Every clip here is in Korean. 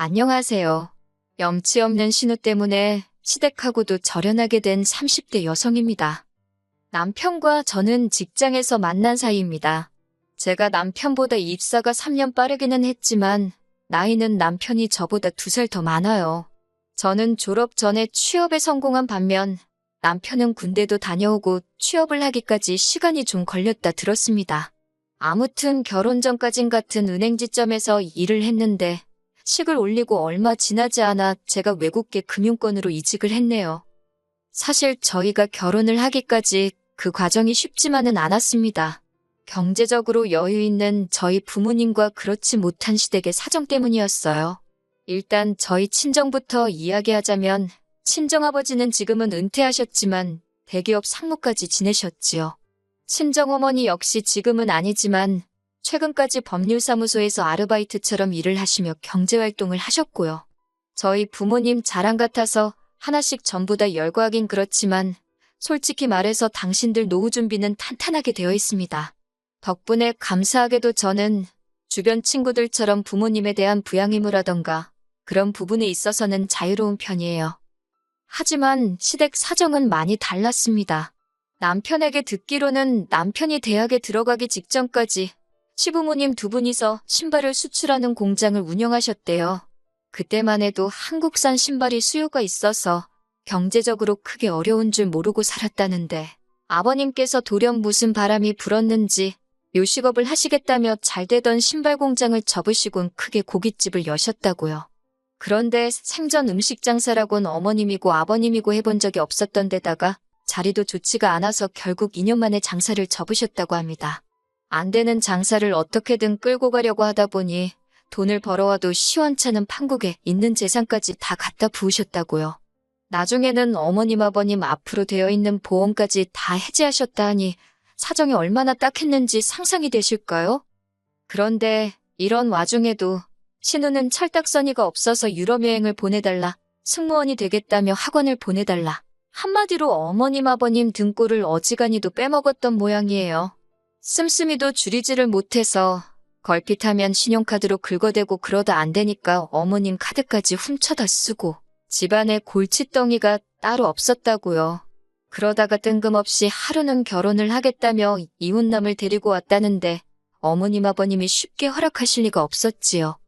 안녕하세요. 염치 없는 신우 때문에 시댁하고도 절연하게 된 30대 여성입니다. 남편과 저는 직장에서 만난 사이입니다. 제가 남편보다 입사가 3년 빠르기는 했지만 나이는 남편이 저보다 2살 더 많아요. 저는 졸업 전에 취업에 성공한 반면 남편은 군대도 다녀오고 취업을 하기까지 시간이 좀 걸렸다 들었습니다. 아무튼 결혼 전까진 같은 은행지점에서 일을 했는데 식을 올리고 얼마 지나지 않아 제가 외국계 금융권으로 이직을 했네요. 사실 저희가 결혼을 하기까지 그 과정이 쉽지만은 않았습니다. 경제적으로 여유 있는 저희 부모님과 그렇지 못한 시댁의 사정 때문이었어요. 일단 저희 친정부터 이야기하자면 친정아버지는 지금은 은퇴하셨지만 대기업 상무까지 지내셨지요. 친정어머니 역시 지금은 아니지만 최근까지 법률사무소에서 아르바이트처럼 일을 하시며 경제활동을 하셨고요. 저희 부모님 자랑 같아서 하나씩 전부 다 열거하긴 그렇지만 솔직히 말해서 당신들 노후 준비는 탄탄하게 되어 있습니다. 덕분에 감사하게도 저는 주변 친구들처럼 부모님에 대한 부양의무라던가 그런 부분에 있어서는 자유로운 편이에요. 하지만 시댁 사정은 많이 달랐습니다. 남편에게 듣기로는 남편이 대학에 들어가기 직전까지 시부모님 2분이서 신발을 수출하는 공장을 운영하셨대요. 그때만 해도 한국산 신발이 수요가 있어서 경제적으로 크게 어려운 줄 모르고 살았다는데 아버님께서 돌연 무슨 바람이 불었는지 요식업을 하시겠다며 잘되던 신발 공장을 접으시곤 크게 고깃집을 여셨다고요. 그런데 생전 음식 장사라곤 어머님이고 아버님이고 해본 적이 없었던 데다가 자리도 좋지가 않아서 결국 2년 만에 장사를 접으셨다고 합니다. 안 되는 장사를 어떻게든 끌고 가려고 하다 보니 돈을 벌어와도 시원찮은 판국에 있는 재산까지 다 갖다 부으셨다고요. 나중에는 어머님 아버님 앞으로 되어 있는 보험까지 다 해지하셨다 하니 사정이 얼마나 딱했는지 상상이 되실까요? 그런데 이런 와중에도 신우는 철딱서니가 없어서 유럽 여행을 보내달라, 승무원이 되겠다며 학원을 보내달라. 한마디로 어머님 아버님 등골을 어지간히도 빼먹었던 모양이에요. 씀씀이도 줄이지를 못해서 걸핏하면 신용카드로 긁어대고 그러다 안 되니까 어머님 카드까지 훔쳐다 쓰고 집안에 골칫덩이가 따로 없었다고요. 그러다가 뜬금없이 하루는 결혼을 하겠다며 이웃남을 데리고 왔다는데 어머님 아버님이 쉽게 허락하실 리가 없었지요.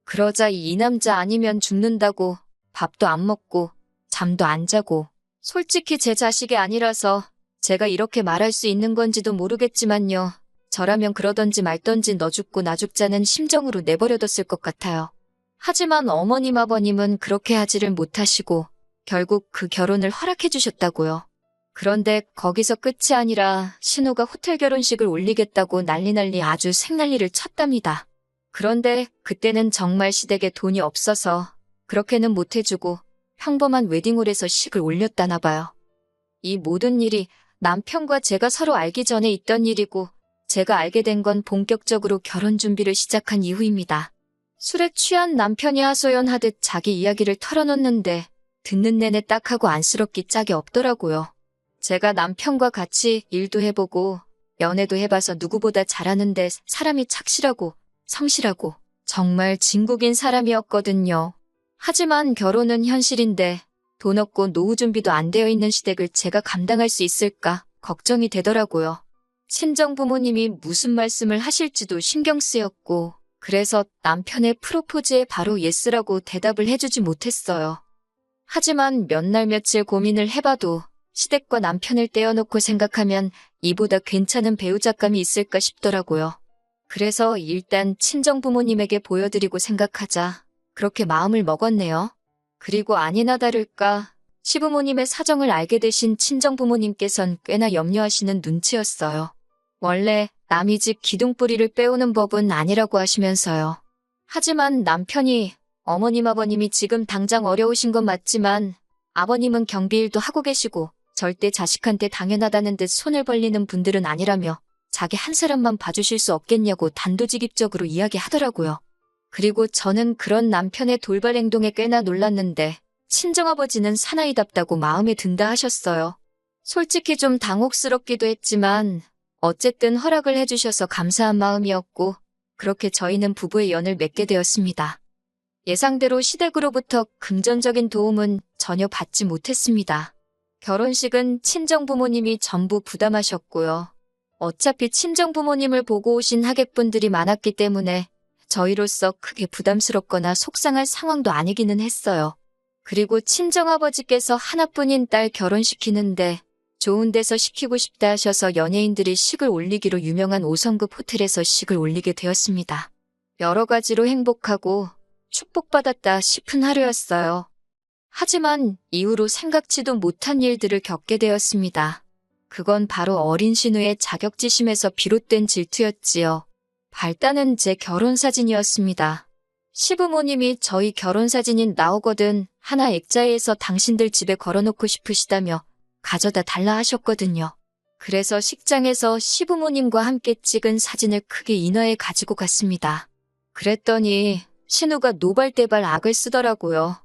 그러자 이 남자 아니면 죽는다고 밥도 안 먹고 잠도 안 자고 솔직히 제 자식이 아니라서 제가 이렇게 말할 수 있는 건지도 모르겠지만요. 저라면 그러던지 말던지 너 죽고 나 죽자는 심정으로 내버려뒀을 것 같아요. 하지만 어머님 아버님은 그렇게 하지를 못하시고 결국 그 결혼을 허락해 주셨다고요. 그런데 거기서 끝이 아니라 신우가 호텔 결혼식을 올리겠다고 난리 아주 생난리를 쳤답니다. 그런데 그때는 정말 시댁에 돈이 없어서 그렇게는 못해주고 평범한 웨딩홀에서 식을 올렸다나 봐요. 이 모든 일이 남편과 제가 서로 알기 전에 있던 일이고 제가 알게 된 건 본격적으로 결혼 준비를 시작한 이후입니다. 술에 취한 남편이 하소연하듯 자기 이야기를 털어놓는데 듣는 내내 딱하고 안쓰럽기 짝이 없더라고요. 제가 남편과 같이 일도 해보고 연애도 해봐서 누구보다 잘하는데 사람이 착실하고 성실하고 정말 진국인 사람이었거든요. 하지만 결혼은 현실인데 돈 없고 노후 준비도 안 되어 있는 시댁을 제가 감당할 수 있을까 걱정이 되더라고요. 친정 부모님이 무슨 말씀을 하실지도 신경 쓰였고 그래서 남편의 프로포즈에 바로 예스라고 대답을 해주지 못했어요. 하지만 몇 날 며칠 고민을 해봐도 시댁과 남편을 떼어놓고 생각하면 이보다 괜찮은 배우자감이 있을까 싶더라고요. 그래서 일단 친정 부모님에게 보여드리고 생각하자 그렇게 마음을 먹었네요. 그리고 아니나 다를까 시부모님의 사정을 알게 되신 친정부모님께선 꽤나 염려하시는 눈치였어요. 원래 남의 집 기둥뿌리를 빼오는 법은 아니라고 하시면서요. 하지만 남편이 어머님 아버님이 지금 당장 어려우신 건 맞지만 아버님은 경비일도 하고 계시고 절대 자식한테 당연하다는 듯 손을 벌리는 분들은 아니라며 자기 한 사람만 봐주실 수 없겠냐고 단도직입적으로 이야기하더라고요. 그리고 저는 그런 남편의 돌발 행동에 꽤나 놀랐는데 친정아버지는 사나이답다고 마음에 든다 하셨어요. 솔직히 좀 당혹스럽기도 했지만 어쨌든 허락을 해주셔서 감사한 마음이었고 그렇게 저희는 부부의 연을 맺게 되었습니다. 예상대로 시댁으로부터 금전적인 도움은 전혀 받지 못했습니다. 결혼식은 친정부모님이 전부 부담하셨고요. 어차피 친정부모님을 보고 오신 하객분들이 많았기 때문에 저희로서 크게 부담스럽거나 속상할 상황도 아니기는 했어요. 그리고 친정아버지께서 하나뿐인 딸 결혼시키는데 좋은 데서 시키고 싶다 하셔서 연예인들이 식을 올리기로 유명한 5성급 호텔에서 식을 올리게 되었습니다. 여러 가지로 행복하고 축복받았다 싶은 하루였어요. 하지만 이후로 생각지도 못한 일들을 겪게 되었습니다. 그건 바로 어린 신우의 자격지심에서 비롯된 질투였지요. 발단은 제 결혼사진이었습니다. 시부모님이 저희 결혼사진이 나오거든 하나 액자에서 당신들 집에 걸어놓고 싶으시다며 가져다 달라 하셨거든요. 그래서 식장에서 시부모님과 함께 찍은 사진을 크게 인화해 가지고 갔습니다. 그랬더니 신우가 노발대발 악을 쓰더라고요.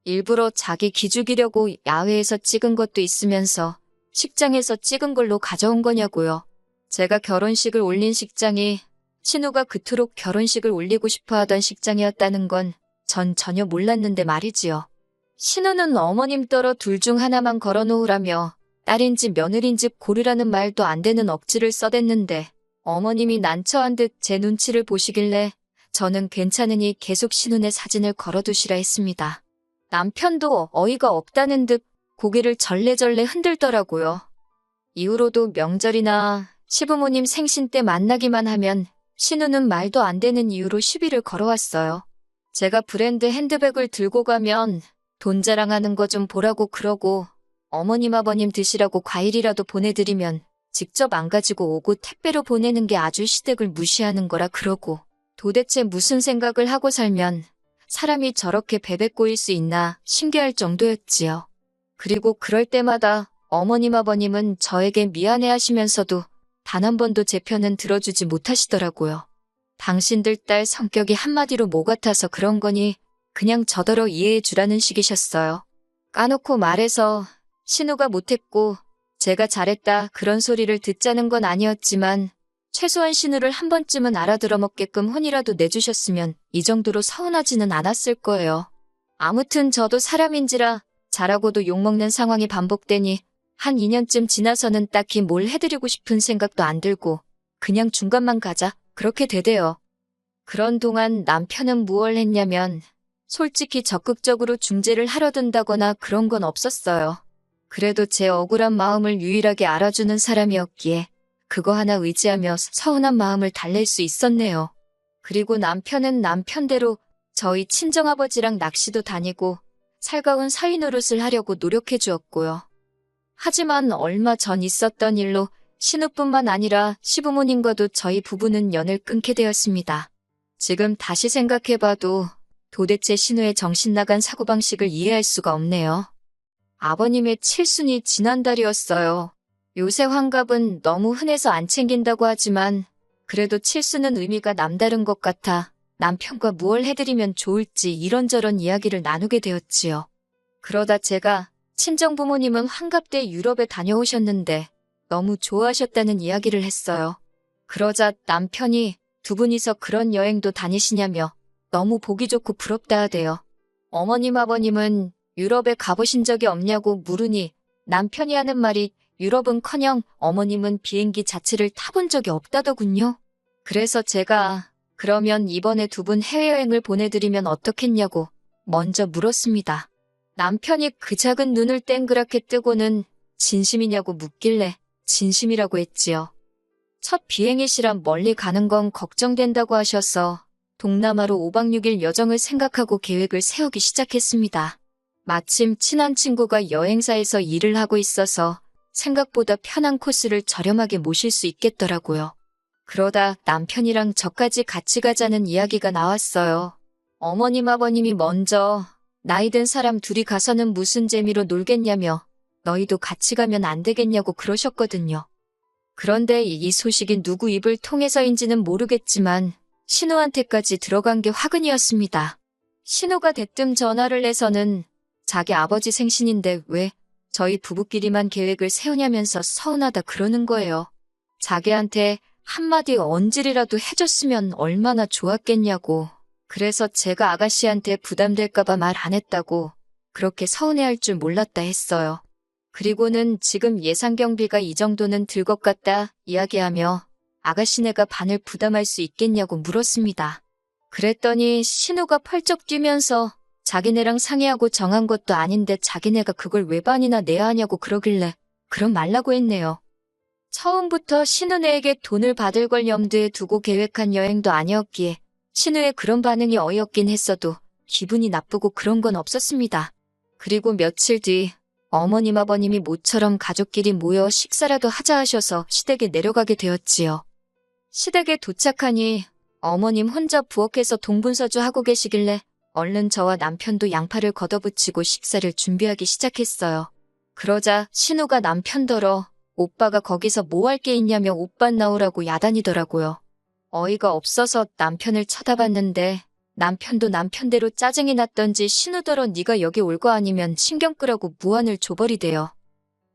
일부러 자기 기죽이려고 야외에서 찍은 것도 있으면서 식장에서 찍은 걸로 가져온 거냐고요. 제가 결혼식을 올린 식장이 신우가 그토록 결혼식을 올리고 싶어 하던 식장이었다는 건 전 전혀 몰랐는데 말이지요. 신우는 어머님 떨어 둘 중 하나만 걸어놓으라며 딸인지 며느리인지 고르라는 말도 안 되는 억지를 써댔는데 어머님이 난처한 듯 제 눈치를 보시길래 저는 괜찮으니 계속 신우네 사진을 걸어두시라 했습니다. 남편도 어이가 없다는 듯 고개를 절레절레 흔들더라고요. 이후로도 명절이나 시부모님 생신 때 만나기만 하면 신우는 말도 안 되는 이유로 시비를 걸어왔어요. 제가 브랜드 핸드백을 들고 가면 돈 자랑하는 거 좀 보라고 그러고 어머님 아버님 드시라고 과일이라도 보내드리면 직접 안 가지고 오고 택배로 보내는 게 아주 시댁을 무시하는 거라 그러고 도대체 무슨 생각을 하고 살면 사람이 저렇게 베베 꼬일 수 있나 신기할 정도였지요. 그리고 그럴 때마다 어머님 아버님은 저에게 미안해 하시면서도 단 한 번도 제 편은 들어주지 못하시더라고요. 당신들 딸 성격이 한마디로 모 같아서 그런 거니 그냥 저더러 이해해 주라는 식이셨어요. 까놓고 말해서 신우가 못했고 제가 잘했다 그런 소리를 듣자는 건 아니었지만 최소한 신우를 한 번쯤은 알아들어 먹게끔 혼이라도 내주셨으면 이 정도로 서운하지는 않았을 거예요. 아무튼 저도 사람인지라 잘하고도 욕먹는 상황이 반복되니 한 2년쯤 지나서는 딱히 뭘 해드리고 싶은 생각도 안 들고 그냥 중간만 가자 그렇게 되대요. 그런 동안 남편은 무얼 했냐면 솔직히 적극적으로 중재를 하려 든다거나 그런 건 없었어요. 그래도 제 억울한 마음을 유일하게 알아주는 사람이었기에 그거 하나 의지하며 서운한 마음을 달랠 수 있었네요. 그리고 남편은 남편대로 저희 친정아버지랑 낚시도 다니고 살가운 사위 노릇을 하려고 노력해 주었고요. 하지만 얼마 전 있었던 일로 신우뿐만 아니라 시부모님과도 저희 부부는 연을 끊게 되었습니다. 지금 다시 생각해봐도 도대체 신우의 정신나간 사고방식을 이해할 수가 없네요. 아버님의 칠순이 지난달이었어요. 요새 환갑은 너무 흔해서 안 챙긴다고 하지만 그래도 칠순은 의미가 남다른 것 같아 남편과 무얼 해드리면 좋을지 이런저런 이야기를 나누게 되었지요. 그러다 제가 친정부모님은 환갑 때 유럽에 다녀오셨는데 너무 좋아하셨다는 이야기를 했어요. 그러자 남편이 두 분이서 그런 여행도 다니시냐며 너무 보기 좋고 부럽다 하대요. 어머님 아버님은 유럽에 가보신 적이 없냐고 물으니 남편이 하는 말이 유럽은커녕 어머님은 비행기 자체를 타본 적이 없다더군요. 그래서 제가 그러면 이번에 두 분 해외여행을 보내드리면 어떻겠냐고 먼저 물었습니다. 남편이 그 작은 눈을 땡그랗게 뜨고는 진심이냐고 묻길래 진심이라고 했지요. 첫 비행이시라 멀리 가는 건 걱정된다고 하셔서 동남아로 5박 6일 여정을 생각하고 계획을 세우기 시작했습니다. 마침 친한 친구가 여행사에서 일을 하고 있어서 생각보다 편한 코스를 저렴하게 모실 수 있겠더라고요. 그러다 남편이랑 저까지 같이 가자는 이야기가 나왔어요. 어머님 아버님이 먼저 나이 든 사람 둘이 가서는 무슨 재미로 놀겠냐며 너희도 같이 가면 안 되겠냐고 그러셨거든요. 그런데 이 소식이 누구 입을 통해서인지는 모르겠지만 신우한테까지 들어간 게 화근이었습니다. 신우가 대뜸 전화를 해서는 자기 아버지 생신인데 왜 저희 부부끼리만 계획을 세우냐면서 서운하다 그러는 거예요. 자기한테 한마디 언질이라도 해줬으면 얼마나 좋았겠냐고. 그래서 제가 아가씨한테 부담될까봐 말 안 했다고 그렇게 서운해할 줄 몰랐다 했어요. 그리고는 지금 예상 경비가 이 정도는 들 것 같다 이야기하며 아가씨네가 반을 부담할 수 있겠냐고 물었습니다. 그랬더니 신우가 펄쩍 뛰면서 자기네랑 상의하고 정한 것도 아닌데 자기네가 그걸 왜 반이나 내야 하냐고 그러길래 그럼 말라고 했네요. 처음부터 신우네에게 돈을 받을 걸 염두에 두고 계획한 여행도 아니었기에 신우의 그런 반응이 어이없긴 했어도 기분이 나쁘고 그런 건 없었습니다. 그리고 며칠 뒤 어머님 아버님이 모처럼 가족끼리 모여 식사라도 하자 하셔서 시댁에 내려가게 되었지요. 시댁에 도착하니 어머님 혼자 부엌에서 동분서주 하고 계시길래 얼른 저와 남편도 양팔을 걷어붙이고 식사를 준비하기 시작했어요. 그러자 신우가 남편더러 오빠가 거기서 뭐 할 게 있냐며 옷반 나오라고 야단이더라고요. 어이가 없어서 남편을 쳐다봤는데 남편도 남편대로 짜증이 났던지 신우더러 네가 여기 올 거 아니면 신경 끄라고 무안을 줘버리대요.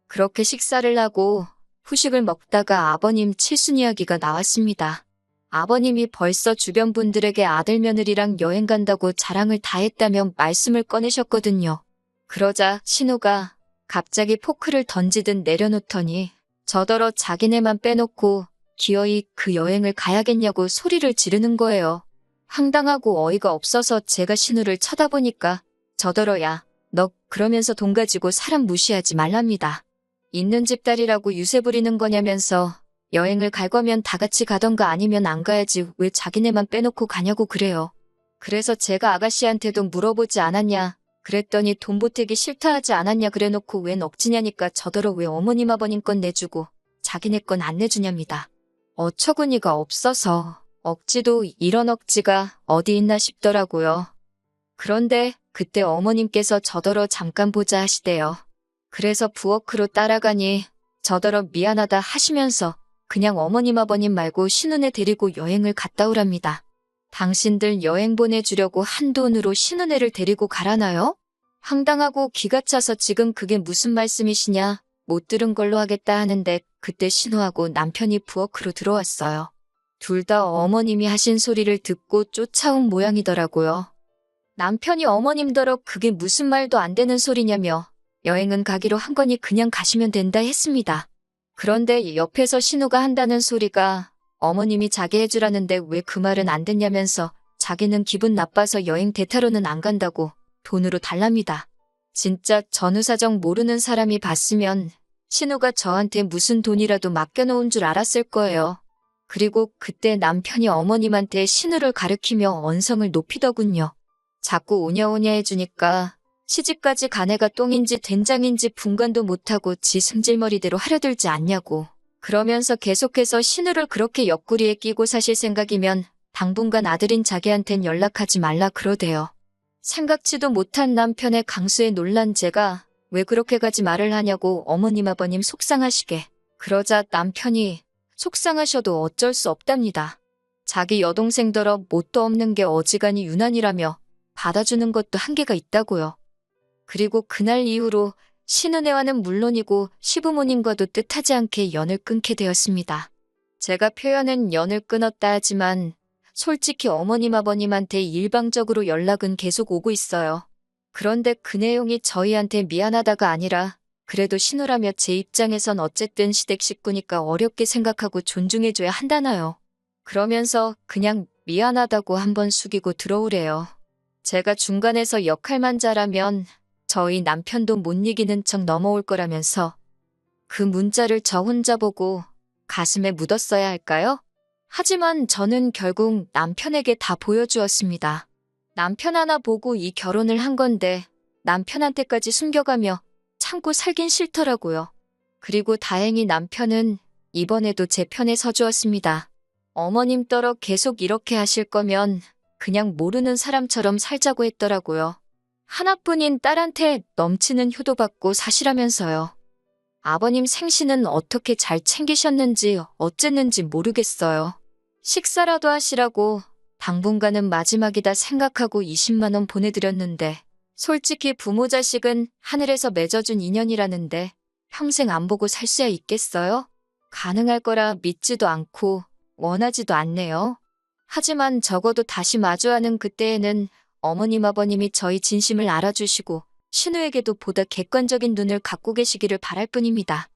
그렇게 식사를 하고 후식을 먹다가 아버님 칠순 이야기가 나왔습니다. 아버님이 벌써 주변 분들에게 아들 며느리랑 여행 간다고 자랑을 다 했다며 말씀을 꺼내셨거든요. 그러자 신우가 갑자기 포크를 던지듯 내려놓더니 저더러 자기네만 빼놓고 기어이 그 여행을 가야겠냐고 소리를 지르는 거예요. 황당하고 어이가 없어서 제가 신우를 쳐다보니까 저더러 야, 너 그러면서 돈 가지고 사람 무시하지 말랍니다. 있는 집 딸이라고 유세 부리는 거냐면서 여행을 갈 거면 다 같이 가던가 아니면 안 가야지 왜 자기네만 빼놓고 가냐고 그래요. 그래서 제가 아가씨한테도 물어보지 않았냐 그랬더니 돈 보태기 싫다 하지 않았냐 그래놓고 웬 억지냐니까 저더러 왜 어머님 아버님 건 내주고 자기네 건 안 내주냐입니다. 어처구니가 없어서 억지도 이런 억지가 어디 있나 싶더라고요. 그런데 그때 어머님께서 저더러 잠깐 보자 하시대요. 그래서 부엌으로 따라가니 저더러 미안하다 하시면서 그냥 어머님 아버님 말고 신우네 데리고 여행을 갔다 오랍니다. 당신들 여행 보내주려고 한돈으로 신우네를 데리고 가라나요? 황당하고 기가 차서 지금 그게 무슨 말씀이시냐 못 들은 걸로 하겠다 하는데 그때 신우하고 남편이 부엌으로 들어왔어요. 둘 다 어머님이 하신 소리를 듣고 쫓아온 모양이더라고요. 남편이 어머님더러 그게 무슨 말도 안 되는 소리냐며 여행은 가기로 한 거니 그냥 가시면 된다 했습니다. 그런데 옆에서 신우가 한다는 소리가 어머님이 자기 해주라는데 왜 그 말은 안 됐냐면서 자기는 기분 나빠서 여행 대타로는 안 간다고 돈으로 달랍니다. 진짜 전후사정 모르는 사람이 봤으면 신우가 저한테 무슨 돈이라도 맡겨놓은 줄 알았을 거예요. 그리고 그때 남편이 어머님한테 신우를 가리키며 언성을 높이더군요. 자꾸 오냐오냐 해주니까 시집까지 간 애가 똥인지 된장인지 분간도 못하고 지 승질머리대로 하려들지 않냐고. 그러면서 계속해서 신우를 그렇게 옆구리에 끼고 사실 생각이면 당분간 아들인 자기한텐 연락하지 말라 그러대요. 생각지도 못한 남편의 강수에 놀란 제가 왜 그렇게까지 말을 하냐고 어머님 아버님 속상하시게. 그러자 남편이 속상하셔도 어쩔 수 없답니다. 자기 여동생더러 뭣도 없는 게 어지간히 유난이라며 받아주는 것도 한계가 있다고요. 그리고 그날 이후로 신은혜와는 물론이고 시부모님과도 뜻하지 않게 연을 끊게 되었습니다. 제가 표현은 연을 끊었다 하지만 솔직히 어머님 아버님한테 일방적으로 연락은 계속 오고 있어요. 그런데 그 내용이 저희한테 미안하다가 아니라 그래도 신우라며 제 입장에선 어쨌든 시댁 식구니까 어렵게 생각하고 존중해줘야 한다나요. 그러면서 그냥 미안하다고 한번 숙이고 들어오래요. 제가 중간에서 역할만 잘하면 저희 남편도 못 이기는 척 넘어올 거라면서 그 문자를 저 혼자 보고 가슴에 묻었어야 할까요? 하지만 저는 결국 남편에게 다 보여주었습니다. 남편 하나 보고 이 결혼을 한 건데 남편한테까지 숨겨가며 참고 살긴 싫더라고요. 그리고 다행히 남편은 이번에도 제 편에 서주었습니다. 어머님 떨어 계속 이렇게 하실 거면 그냥 모르는 사람처럼 살자고 했더라고요. 하나뿐인 딸한테 넘치는 효도받고 사시라면서요. 아버님 생신은 어떻게 잘 챙기셨는지 어쨌는지 모르겠어요. 식사라도 하시라고 당분간은 마지막이다 생각하고 20만 원 보내드렸는데 솔직히 부모 자식은 하늘에서 맺어준 인연이라는데 평생 안 보고 살 수야 있겠어요? 가능할 거라 믿지도 않고 원하지도 않네요. 하지만 적어도 다시 마주하는 그때에는 어머님 아버님이 저희 진심을 알아주시고 신우에게도 보다 객관적인 눈을 갖고 계시기를 바랄 뿐입니다.